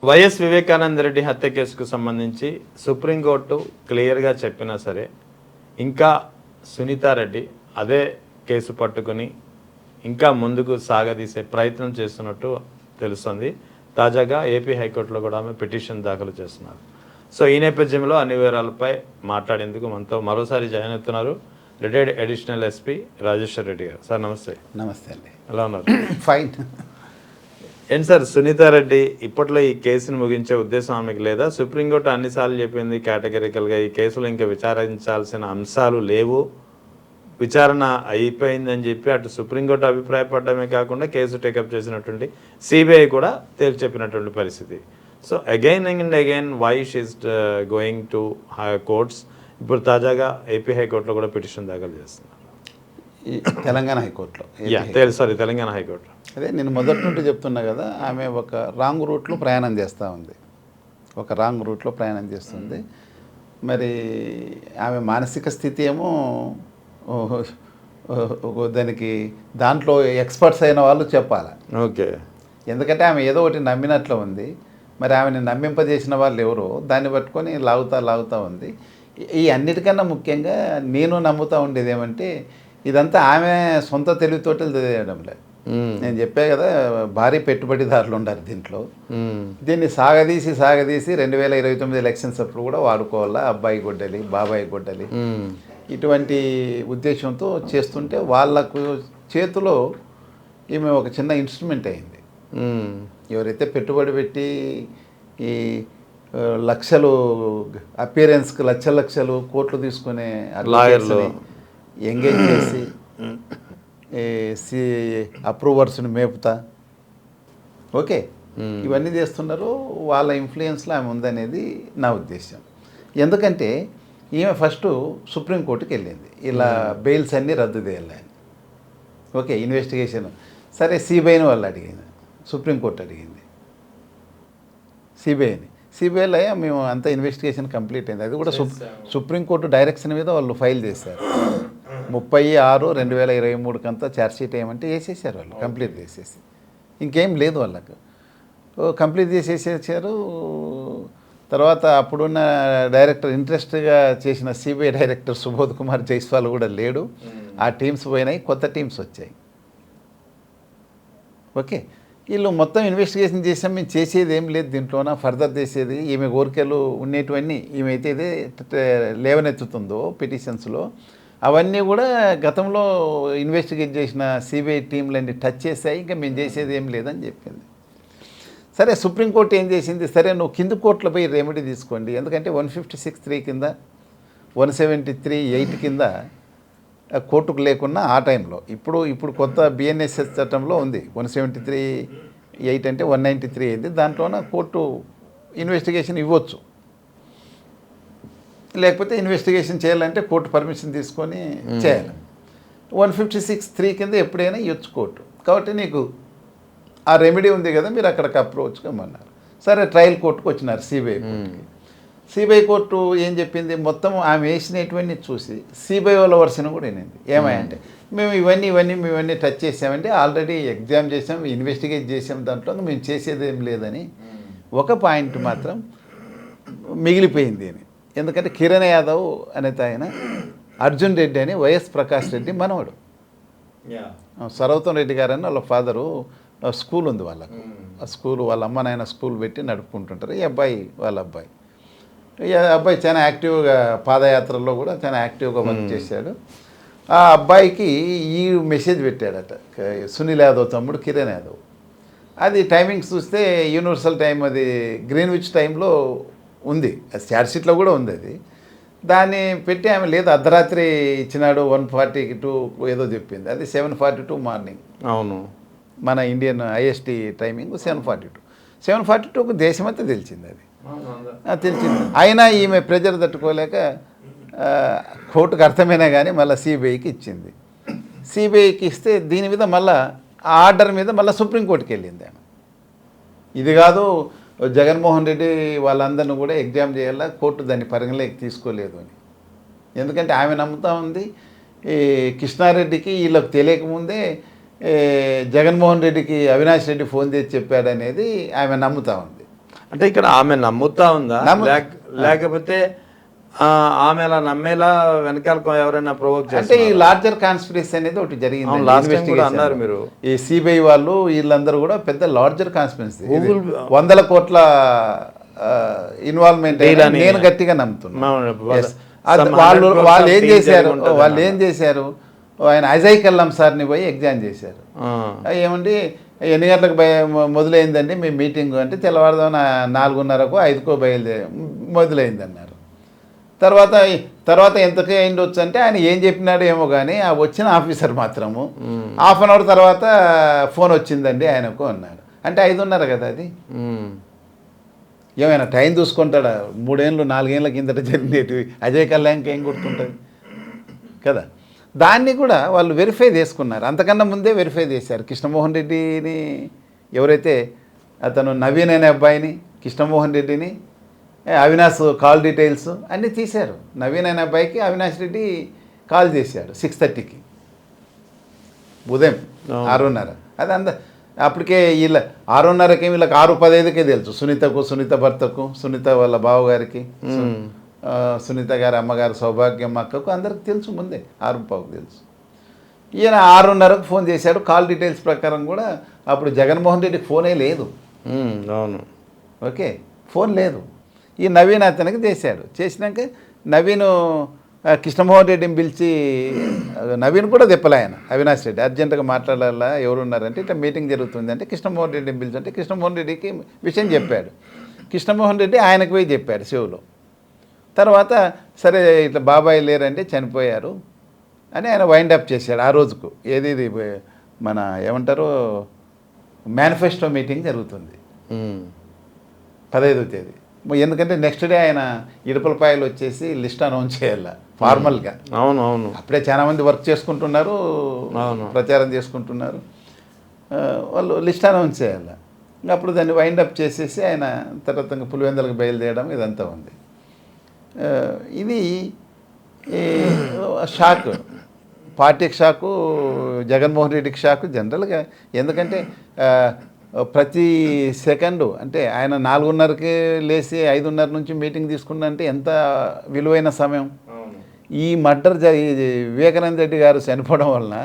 YS Vivekananda Reddy హత్య కేసుకు సంబంధించి సుప్రీంకోర్టు క్లియర్గా చెప్పినా సరే ఇంకా సునీతారెడ్డి అదే కేసు పట్టుకుని ఇంకా ముందుకు సాగదీసే ప్రయత్నం చేస్తున్నట్టు తెలుస్తుంది. తాజాగా ఏపీ హైకోర్టులో కూడా ఆమె పిటిషన్ దాఖలు చేస్తున్నారు. సో ఈ నేపథ్యంలో అన్ని వివరాలపై మాట్లాడేందుకు మనతో మరోసారి జాయిన్ అవుతున్నారు retired additional SP Rajeshwar Reddy గారు. సార్ నమస్తే. నమస్తే అండి. ఎలా ఉన్నారు? ఫైన్. ఏంటి సార్, సునీతారెడ్డి ఇప్పట్లో ఈ కేసును ముగించే ఉద్దేశం ఆమెకు లేదా? సుప్రీంకోర్టు అన్నిసార్లు చెప్పింది కేటగిరికల్గా ఈ కేసులో ఇంకా విచారించాల్సిన అంశాలు లేవు, విచారణ అయిపోయిందని చెప్పి అటు సుప్రీంకోర్టు అభిప్రాయపడమే కాకుండా కేసు టేకప్ చేసినటువంటి సిబిఐ కూడా తేల్చి చెప్పినటువంటి పరిస్థితి. So again and again why she's going to courts? ఇప్పుడు తాజాగా ఏపీ హైకోర్టులో కూడా పిటిషన్ దాఖలు చేస్తున్నారు. తెలంగాణ హైకోర్టులో. తెలంగాణ హైకోర్టులో. అదే నేను మొదటి నుండి చెప్తున్నా కదా, ఆమె ఒక రాంగ్ రూట్లో ప్రయాణం చేస్తూ ఉంది. మరి ఆమె మానసిక స్థితి ఏమో దానికి దాంట్లో ఎక్స్పర్ట్స్ అయిన వాళ్ళు చెప్పాలి. ఓకే. ఎందుకంటే ఆమె ఏదో ఒకటి నమ్మినట్లు ఉంది. మరి ఆమెను నమ్మింపజేసిన వాళ్ళు ఎవరో దాన్ని పట్టుకొని లాగుతా ఉంది. ఈ అన్నిటికన్నా ముఖ్యంగా నేను నమ్ముతూ ఉండేది ఏమంటే, ఇదంతా ఆమె సొంత తెలివితోటలు తెలియడం లేదు. నేను చెప్పా కదా, భారీ పెట్టుబడిదారులు ఉండాలి దీంట్లో. దీన్ని సాగదీసి 2029 ఎలక్షన్స్ అప్పుడు కూడా వాడుకోవాలా, అబ్బాయి గొడ్డలి బాబాయి గొడ్డలి ఇటువంటి ఉద్దేశంతో చేస్తుంటే వాళ్ళకు చేతిలో ఈమె ఒక చిన్న ఇన్స్ట్రుమెంట్ అయింది. ఎవరైతే పెట్టుబడి పెట్టి ఈ లక్షలు అపియరెన్స్కి లక్షలు కోట్లు తీసుకునే లాయర్లు ఎంగేజ్ చేసి అప్రూవర్స్ని మేపుతా ఓకే ఇవన్నీ చేస్తున్నారు. వాళ్ళ ఇన్ఫ్లుయెన్స్లో ఆమె ఉందనేది నా ఉద్దేశం. ఎందుకంటే ఈమె ఫస్ట్ సుప్రీంకోర్టుకి వెళ్ళింది, ఇలా బెయిల్స్ అన్నీ రద్దు చేయాలని. ఓకే, ఇన్వెస్టిగేషన్ సరే సిబిఐని వాళ్ళు అడిగింది, సుప్రీంకోర్టు అడిగింది సిబిఐలో మేము అంతా ఇన్వెస్టిగేషన్ కంప్లీట్ అయింది. అది కూడా సుప్రీంకోర్టు డైరెక్షన్ మీద వాళ్ళు ఫైల్ చేశారు. 30/6/2023 అంతా ఛార్జ్షీట్ ఏమంటే వేసేసారు వాళ్ళు, కంప్లీట్ చేసేసి. ఇంకేం లేదు వాళ్ళకు, కంప్లీట్ చేసేసారు. తర్వాత అప్పుడున్న డైరెక్టర్ ఇంట్రెస్ట్గా చేసిన సిబిఐ డైరెక్టర్ సుబోధ్ కుమార్ జైస్వాల్ కూడా లేడు. ఆ టీమ్స్ పోయినాయి, కొత్త టీమ్స్ వచ్చాయి. ఓకే, వీళ్ళు మొత్తం ఇన్వెస్టిగేషన్ చేసాం, మేము చేసేది ఏం లేదు దీంట్లోన, ఫర్దర్ చేసేది ఈమె కోరికలు ఉండేటివన్నీ ఈమె అయితే లేవనెత్తుతుందో పిటిషన్స్లో అవన్నీ కూడా గతంలో ఇన్వెస్టిగేట్ చేసిన సిబిఐ టీంలన్నీ టచ్ చేశాయి, ఇంకా మేము చేసేది ఏం లేదని చెప్పింది. సరే, సుప్రీంకోర్టు ఏం చేసింది, సరే నువ్వు కింద కోర్టులో పోయి రెమెడీ తీసుకోండి. ఎందుకంటే 156(3) కింద 173(8) కింద కోర్టుకు లేకున్నా ఆ టైంలో ఇప్పుడు కొత్త బిఎన్ఎస్ఎస్ చట్టంలో ఉంది 173(8) అంటే 193 అయింది. దాంట్లోన కోర్టు ఇన్వెస్టిగేషన్ ఇవ్వచ్చు, లేకపోతే ఇన్వెస్టిగేషన్ చేయాలంటే కోర్టు పర్మిషన్ తీసుకొని చేయాలి. 156(3) కింద ఎప్పుడైనా ఇవ్వచ్చు కోర్టు. కాబట్టి నీకు ఆ రెమెడీ ఉంది కదా, మీరు అక్కడికి అప్రోచ్ కమ్మన్నారు. సరే, ట్రయల్ కోర్టుకు వచ్చినారు సిబిఐ కోర్టు ఏం చెప్పింది, మొత్తం ఆమె వేసినటువంటి చూసి సిబిఐ వాళ్ళ వర్షన్ కూడా వినింది. ఏమంటే మేము ఇవన్నీ టచ్ చేసామంటే ఆల్రెడీ ఎగ్జామ్ చేసాం, ఇన్వెస్టిగేట్ చేసాం, దాంట్లో మేము చేసేది ఏం లేదని ఒక పాయింట్ మాత్రం మిగిలిపోయింది అని. ఎందుకంటే కిరణ్ యాదవ్ అనేది ఆయన అర్జున్ రెడ్డి అని వైఎస్ ప్రకాష్ రెడ్డి మనవడు. సర్వతం రెడ్డి గారని వాళ్ళ ఫాదరు స్కూల్ ఉంది వాళ్ళకు. ఆ స్కూల్ వాళ్ళ అమ్మ నాయన స్కూల్ పెట్టి నడుపుకుంటుంటారు. ఈ అబ్బాయి చాలా యాక్టివ్గా పాదయాత్రల్లో కూడా చాలా యాక్టివ్గా వర్క్ చేశాడు. ఆ అబ్బాయికి ఈ మెసేజ్ పెట్టాడట సునీల్ యాదవ్ తమ్ముడు కిరణ్ యాదవ్. అది టైమింగ్స్ చూస్తే యూనివర్సల్ టైం, అది గ్రీన్విచ్ టైంలో ఉంది, అది ఛార్జ్షీట్లో కూడా ఉంది. అది దాన్ని పెట్టి ఆమె లేదు అర్ధరాత్రి ఇచ్చినాడు 142 ఏదో చెప్పింది. అది 7:42 మార్నింగ్. అవును, మన ఇండియన్ ఐఎస్టీ టైమింగ్ 7:42కు దేశమంతా తెలిసింది. అది తెలిసింది. అయినా ఈమె ప్రెజర్ తట్టుకోలేక కోర్టుకు అర్థమైనా కానీ మళ్ళీ సిబిఐకి ఇచ్చింది. సిబిఐకి ఇస్తే దీని మీద మళ్ళీ ఆ ఆర్డర్ మీద మళ్ళీ సుప్రీంకోర్టుకి వెళ్ళింది ఆమె. ఇది కాదు, జగన్మోహన్ రెడ్డి వాళ్ళందరినీ కూడా ఎగ్జామ్ చేయాలా, కోర్టు దాన్ని పరిగణలోకి తీసుకోలేదు అని. ఎందుకంటే ఆమె నమ్ముతూ ఉంది ఈ కృష్ణారెడ్డికి వీళ్ళకి తెలియకముందే జగన్మోహన్ రెడ్డికి అవినాష్ రెడ్డి ఫోన్ చేసి చెప్పాడనేది ఆమె నమ్ముతూ ఉంది. అంటే ఇక్కడ ఆమె నమ్ముతా ఉందా లేకపోతే ఆమె అలా నమ్మేలా వెనకాల ఎవరైనా ప్రొవోక్ అంటే ఈ లార్జర్ కాన్స్పిరసీ అనేది ఒకటి జరిగింది లాస్ట్ టైం కూడా అన్నారు మీరు. ఈ సిబిఐ వాళ్ళు వీళ్ళందరూ కూడా పెద్ద లార్జర్ కాన్స్పిరసీ, 100 కోట్ల ఇన్వాల్వ్మెంట్ నేను గట్టిగా నమ్ముతున్నాను. వాళ్ళు ఏం చేశారు, ఆయన అజయ్ కల్లం సార్ని పోయి ఎగ్జామ్ చేశారు. ఏమండి ఎన్ని గంటలకు మొదలైందండి మీ మీటింగ్ అంటే తెల్లవారుదాం 4:30కో 5కో మొదలైంది అన్నారు. తర్వాత ఎంతకే అయిండొచ్చు అంటే ఆయన ఏం చెప్పినాడో ఏమో కానీ ఆ వచ్చిన ఆఫీసర్ మాత్రము హాఫ్ అన్ అవర్ తర్వాత ఫోన్ వచ్చిందండి ఆయనకు అన్నాడు. అంటే 5:30 కదా అది. ఏమైనా టైం చూసుకుంటాడా? 3 ఏళ్ళు 4 ఏళ్ళ కిందట జరిగేటివి అజయ్ కళ్యాణ్కి ఏం గుర్తుంటుంది కదా. దాన్ని కూడా వాళ్ళు వెరిఫై చేసుకున్నారు, అంతకన్నా ముందే వెరిఫై చేశారు. కృష్ణమోహన్ రెడ్డిని ఎవరైతే అతను నవీన్ అనే అబ్బాయిని, కృష్ణమోహన్ రెడ్డిని, అవినాష్ కాల్ డీటెయిల్స్ అన్నీ తీశారు. నవీన్ అనే అబ్బాయికి అవినాష్ రెడ్డి కాల్ చేశాడు 6:30కి ఉదయం 6:30. అది అప్పటికే వీళ్ళ 6:30కి వీళ్ళకి 6:15కే తెలుసు. సునీత భర్తకు, సునీత వాళ్ళ బావగారికి, సునీత గారి అమ్మగారు సౌభాగ్యం అక్కకు అందరికి తెలుసు, ముందే 6:15కు తెలుసు. ఈయన 6:30కు ఫోన్ చేశాడు. కాల్ డీటెయిల్స్ ప్రకారం కూడా అప్పుడు జగన్మోహన్ రెడ్డికి ఫోనే లేదు. అవును, ఓకే, ఫోన్ లేదు. ఈ నవీన్ అతనికి చేశాడు. చేసినాక నవీన్ కృష్ణమోహన్ రెడ్డిని పిలిచి, నవీన్ కూడా చెప్పలే ఆయన అవినాష్ రెడ్డి అర్జెంటుగా మాట్లాడాలా, ఎవరు ఉన్నారంటే ఇట్లా మీటింగ్ జరుగుతుంది అంటే కృష్ణమోహన్ రెడ్డిని పిలిచి కృష్ణమోహన్ రెడ్డికి విషయం చెప్పాడు. కృష్ణమోహన్ రెడ్డి ఆయనకు పోయి చెప్పాడు శివులో. తర్వాత సరే ఇట్లా బాబాయ్ లేరంటే చనిపోయారు అని ఆయన వైండ్ అప్ చేశాడు ఆ రోజుకు. ఏది మన ఏమంటారు మేనిఫెస్టో మీటింగ్ జరుగుతుంది 15వ తేదీ. ఎందుకంటే నెక్స్ట్ డే ఆయన ఇడుపులపాయలు వచ్చేసి లిస్ట్ అనౌన్స్ చేయాలి ఫార్మల్గా. అవును అవును, అప్పుడే చాలామంది వర్క్ చేసుకుంటున్నారు, ప్రచారం చేసుకుంటున్నారు, వాళ్ళు లిస్ట్ అనౌన్స్ చేయాలి. అప్పుడు దాన్ని వైండ్ అప్ చేసేసి ఆయన తర్వాత పులివెందులకు బయలుదేరడం ఇదంతా ఉంది. ఇది షాక్, పార్టీకి షాకు, జగన్మోహన్ రెడ్డికి షాకు జనరల్గా. ఎందుకంటే ప్రతి సెకండు అంటే ఆయన 4:30కి లేచి 5:30 నుంచి మీటింగ్ తీసుకున్నంటే ఎంత విలువైన సమయం. ఈ మర్డర్ వివేకానంద రెడ్డి గారు చనిపోవడం వలన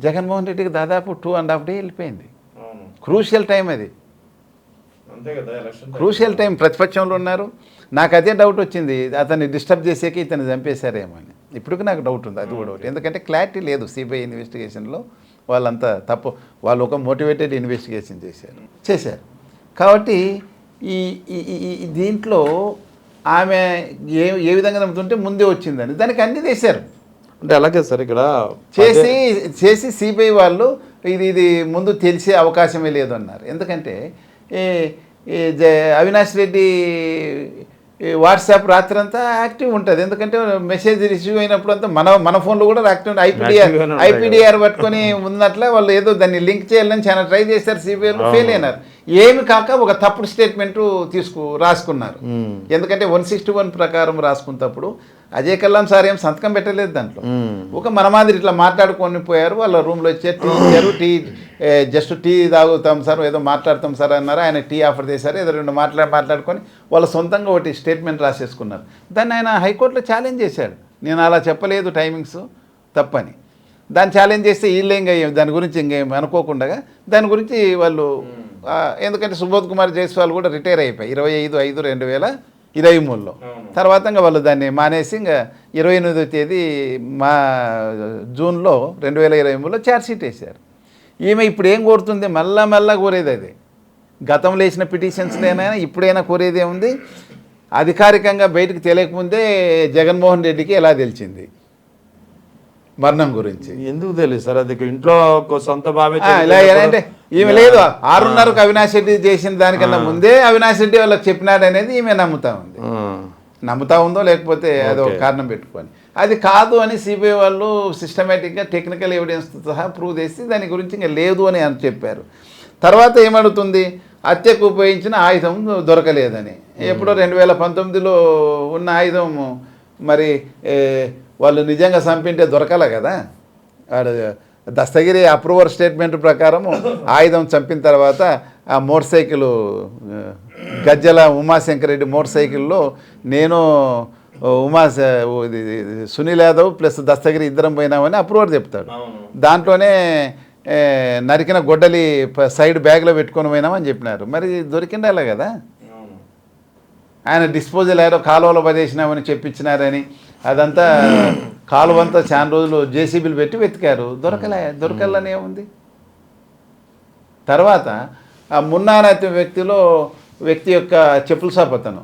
జగన్మోహన్ రెడ్డికి దాదాపు 2.5 days వెళ్ళిపోయింది. క్రూషియల్ టైం అది, క్రూషియల్ టైం. ప్రతిపక్షంలో ఉన్నారు. నాకు అదే డౌట్ వచ్చింది, అతన్ని డిస్టర్బ్ చేసేకి ఇతన్ని చంపేశారేమో అని. ఇప్పటికి నాకు డౌట్ ఉంది, అది కూడా ఒకటి. ఎందుకంటే క్లారిటీ లేదు సిబిఐ ఇన్వెస్టిగేషన్లో. వాళ్ళంతా తప్పు, వాళ్ళు ఒక మోటివేటెడ్ ఇన్వెస్టిగేషన్ చేశారు. కాబట్టి ఈ దీంట్లో ఆమె ఏ విధంగా నమ్ముతుంటే ముందే వచ్చిందని దానికి అన్నీ చేశారు. అంటే అలాగే సార్ ఇక్కడ చేసి సిబిఐ వాళ్ళు ఇది ముందు తెలిసే అవకాశమే లేదు అన్నారు. ఎందుకంటే అవినాష్ రెడ్డి వాట్సాప్ రాత్రి అంతా యాక్టివ్ ఉంటుంది. ఎందుకంటే మెసేజ్ రిసీవ్ అయినప్పుడు అంతా మన ఫోన్లో కూడా యాక్టివ్ ఐపీడీఆర్ పట్టుకొని ఉన్నట్లే వాళ్ళు ఏదో దాన్ని లింక్ చేయాలని చాలా ట్రై చేశారు. సిబిఐలో ఫెయిల్ అయినారు. ఏమి కాక ఒక తప్పుడు స్టేట్మెంటు రాసుకున్నారు. ఎందుకంటే 161 ప్రకారం రాసుకున్నప్పుడు అజయ్ కల్లాం సార్ ఏం సంతకం పెట్టలేదు దాంట్లో. ఒక మన మాదిరి ఇట్లా మాట్లాడుకొని పోయారు. వాళ్ళ రూమ్లో వచ్చారు, టీ ఇచ్చారు, జస్ట్ టీ తాగుతాం సార్, ఏదో మాట్లాడతాం సార్ అన్నారు. ఆయన టీ ఆఫర్ చేశారు, ఏదో 2 మాట్లాడుకొని వాళ్ళ సొంతంగా ఒకటి స్టేట్మెంట్ రాసేసుకున్నారు. దాన్ని ఆయన హైకోర్టులో ఛాలెంజ్ చేశాడు, నేను అలా చెప్పలేదు, టైమింగ్స్ తప్పని. దాన్ని ఛాలెంజ్ చేస్తే వీళ్ళు దాని గురించి ఇంకేం అనుకోకుండా దాని గురించి వాళ్ళు, ఎందుకంటే సుబోధ్ కుమార్ జైస్వాల్ కూడా రిటైర్ అయిపోయి 25/5/2023లో. తర్వాత ఇంకా వాళ్ళు దాన్ని మానేసి ఇంకా 28వ తేదీ జూన్లో 2023లో ఛార్జ్షీట్ వేశారు. ఈమె ఇప్పుడు ఏం కోరుతుంది, మళ్ళా కోరేది అది. గతంలో వేసిన పిటిషన్స్లోనైనా ఇప్పుడైనా కోరేది ఏముంది, అధికారికంగా బయటకు తెలియకముందే జగన్మోహన్ రెడ్డికి ఎలా తెలిసింది మరణం గురించి. ఎందుకు తెలియదు సార్, అది ఇంట్లో సొంత బాబే అంటే ఈమె లేదు 6:30కు అవినాష్ రెడ్డి చేసిన దానికన్నా ముందే అవినాష్ రెడ్డి వాళ్ళకి చెప్పినాడు అనేది ఈమె నమ్ముతా ఉందో లేకపోతే అది ఒక కారణం పెట్టుకొని. అది కాదు అని సిబిఐ వాళ్ళు సిస్టమేటిక్గా టెక్నికల్ ఎవిడెన్స్తో సహా ప్రూవ్ చేసి దాని గురించి ఇంకా లేదు అని చెప్పారు. తర్వాత ఏమడుతుంది, హత్యకు ఉపయోగించిన ఆయుధం దొరకలేదని. ఎప్పుడో 2019లో ఉన్న ఆయుధం మరి వాళ్ళు నిజంగా చంపింటే దొరకాలి కదా. దస్తగిరి అప్రూవర్ స్టేట్మెంట్ ప్రకారము ఆయుధం చంపిన తర్వాత ఆ మోటార్ సైకిల్ గజ్జల ఉమాశంకర్ రెడ్డి మోటార్ సైకిల్లో నేను సునీల్ యాదవ్ ప్లస్ దస్తగిరి ఇద్దరం పోయినామని అప్రూవర్ చెప్తాడు. దాంట్లోనే నరికిన గొడ్డలి సైడ్ బ్యాగ్లో పెట్టుకొని పోయినామని చెప్పినారు. మరి దొరికిండాలి కదా. ఆయన డిస్పోజల్ ఏదో కాలువలో పడేసినామని చెప్పించినారని అదంతా కాలువంతా చాలా రోజులు జేసీబీలు పెట్టి వెతికారు, దొరకలనే ఉంది. తర్వాత ఆ మున్నానతి వ్యక్తి యొక్క చెప్పుల షాప్ అతను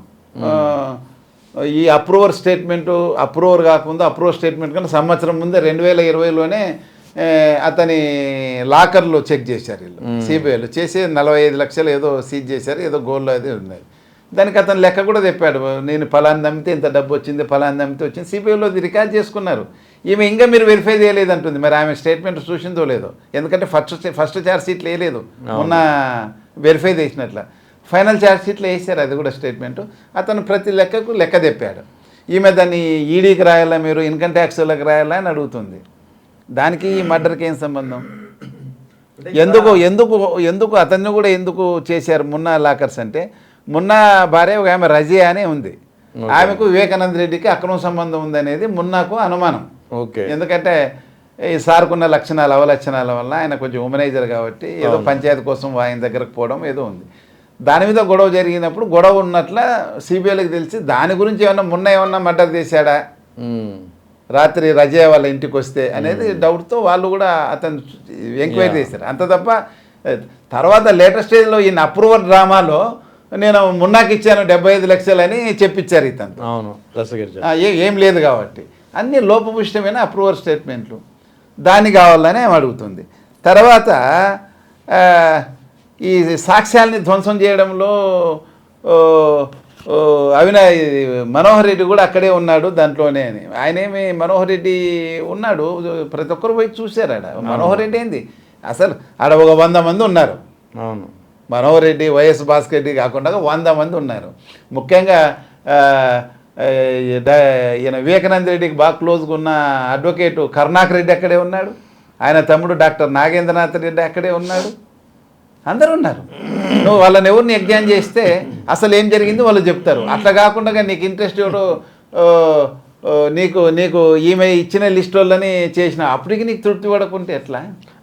ఈ అప్రూవర్ స్టేట్మెంటు అప్రూవర్ కాకుండా అప్రూవర్ స్టేట్మెంట్ కన్నా సంవత్సరం ముందే 2020లోనే అతని లాకర్లో చెక్ చేశారు వీళ్ళు సిబిఐలో చేసి 45 లక్షలు ఏదో సీజ్ చేశారు, ఏదో గోల్లో అది ఉన్నది. దానికి అతను లెక్క కూడా చెప్పాడు, నేను ఫలాన్ని నమ్మితే ఇంత డబ్బు వచ్చింది, ఫలాన్ని నమ్మితే వచ్చింది. సిబిఐలో రికార్డ్ చేసుకున్నారు. ఈమె ఇంకా మీరు వెరిఫై చేయలేదంటుంది. మరి ఆమె స్టేట్మెంట్ చూసిందో లేదో, ఎందుకంటే ఫస్ట్ ఛార్జ్ షీట్లు వేయలేదు, మొన్న వెరిఫై చేసినట్ల ఫైనల్ ఛార్జ్ షీట్లో వేసారు అది కూడా స్టేట్మెంటు. అతను ప్రతి లెక్కకు లెక్క తెప్పాడు. ఈమె దాన్ని ఈడీకి రాయాలా, మీరు ఇన్కమ్ ట్యాక్స్లకు రాయాలా అని అడుగుతుంది. దానికి ఈ మర్డర్కి ఏం సంబంధం? ఎందుకు అతన్ని కూడా ఎందుకు చేశారు మున్నా లాకర్స్ అంటే, మున్నా భార్య ఒక ఆమె రజియా అని ఉంది, ఆమెకు వివేకానంద రెడ్డికి అక్రమ సంబంధం ఉందనేది మున్నాకు అనుమానం. ఎందుకంటే ఈ సార్కున్న లక్షణాలు అవలక్షణాల వల్ల ఆయన కొంచెం ఉమనైజర్ కాబట్టి ఏదో పంచాయతీ కోసం ఆయన దగ్గరకు పోవడం ఏదో ఉంది. దాని మీద గొడవ జరిగినప్పుడు గొడవ ఉన్నట్ల సిబిఐలకు తెలిసి దాని గురించి ఏమన్నా మర్డర్ చేశాడా రాత్రి రజయా వాళ్ళ ఇంటికి వస్తే అనేది డౌట్తో వాళ్ళు కూడా అతను ఎంక్వైరీ చేశారు. అంత తప్ప తర్వాత లేటెస్ట్ స్టేజ్లో ఈయన అప్రూవల్ డ్రామాలో నేను మున్నాకి ఇచ్చాను 75 లక్షలని చెప్పించారు ఇతను. ఏం లేదు కాబట్టి అన్ని లోపభూయిష్టమైన అప్రూవల్ స్టేట్మెంట్లు. దాన్ని కావాలని ఏం అడుగుతుంది. తర్వాత ఈ సాక్ష్యాల్ని ధ్వంసం చేయడంలో మనోహర్ రెడ్డి కూడా అక్కడే ఉన్నాడు దాంట్లోనే అని. ఆయనేమి మనోహర్ రెడ్డి ఉన్నాడు, ప్రతి ఒక్కరు పోయి చూశారు. ఆడ మనోహర్ రెడ్డి ఏంది అసలు ఆడ ఒక 100 మంది ఉన్నారు. అవును, మనోహర్ రెడ్డి వైఎస్ భాస్కర్ రెడ్డి కాకుండా 100 మంది ఉన్నారు. ముఖ్యంగా ఈయన వివేకానంద రెడ్డికి బాగా క్లోజ్గా ఉన్న అడ్వకేటు కరుణాకర్ రెడ్డి అక్కడే ఉన్నాడు, ఆయన తమ్ముడు డాక్టర్ నాగేంద్రనాథ్ రెడ్డి అక్కడే ఉన్నాడు, అందరూ ఉన్నారు. నువ్వు వాళ్ళని ఎవరిని ఎగ్జామ్ చేస్తే అసలు ఏం జరిగింది వాళ్ళు చెప్తారు. అట్లా కాకుండా నీకు ఇంట్రెస్ట్ ఎవరు నీకు ఈమె ఇచ్చిన లిస్ట్ వాళ్ళని చేసిన అప్పటికి నీకు తృప్తి పడకుంటే ఎట్లా?